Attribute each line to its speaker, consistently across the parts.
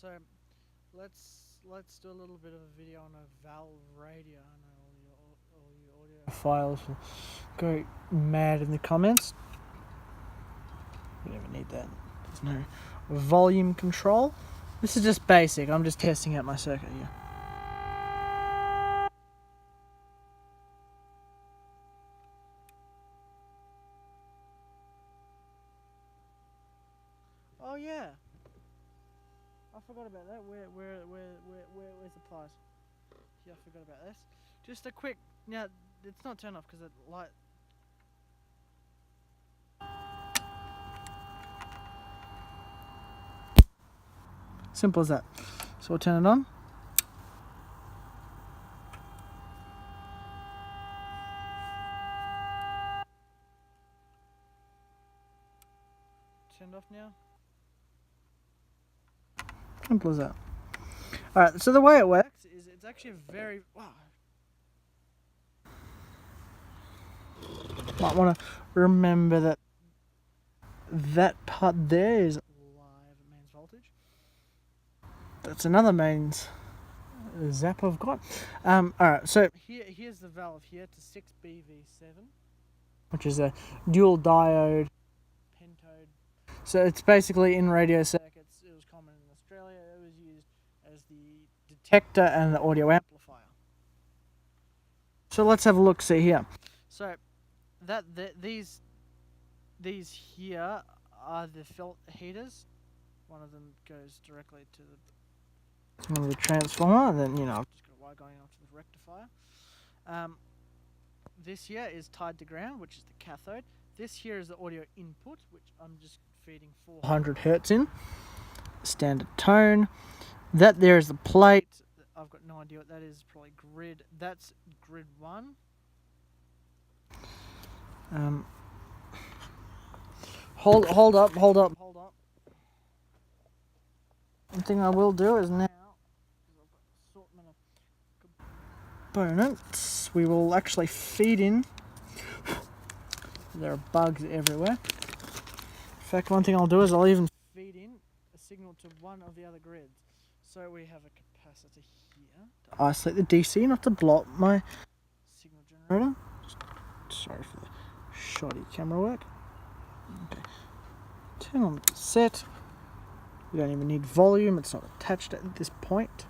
Speaker 1: so let's do a little bit of a video on a valve radio. I know all your audio files will go mad in the comments. We don't even need that. There's no volume control. This is just basic. I'm just testing out my circuit here. Oh yeah, I forgot about that. Where's the pliers? Yeah, I forgot about this. Just a quick. Now it's not turned off because the light. Simple as that. So we'll turn it on. Turned off now. Simple as that. Alright, so the way it works is it's actually a very... Wow. Might want to remember that part there is live mains voltage. That's another mains zap I've got. Alright, so here's the valve here to 6BV7, which is a dual diode pentode. So it's basically in radio circuits. It was common in Australia. It was used as the detector and the audio amplifier. So let's have a look. See here. So these here are the felt heaters. One of them goes directly to the transformer, and then I've just got a wire going onto the rectifier. This here is tied to ground, which is the cathode. This here is the audio input, which I'm just feeding 400 hertz in. Standard tone. That there is the plate. I've got no idea what that is. Probably grid. That's grid 1. Hold up. One thing I will do is now, assortment of components, we will actually feed in. There are bugs everywhere. In fact, one thing I'll do is I'll even feed in a signal to one of the other grids. So we have a capacitor here to isolate the DC, not to block my signal generator. Sorry for the shoddy camera work. Okay. Turn on the set. You don't even need volume, it's not attached at this point.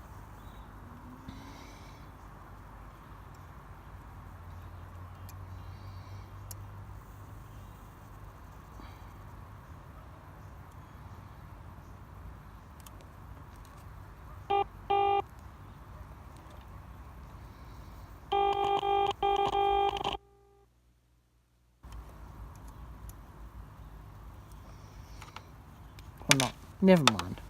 Speaker 1: Or not. Never mind.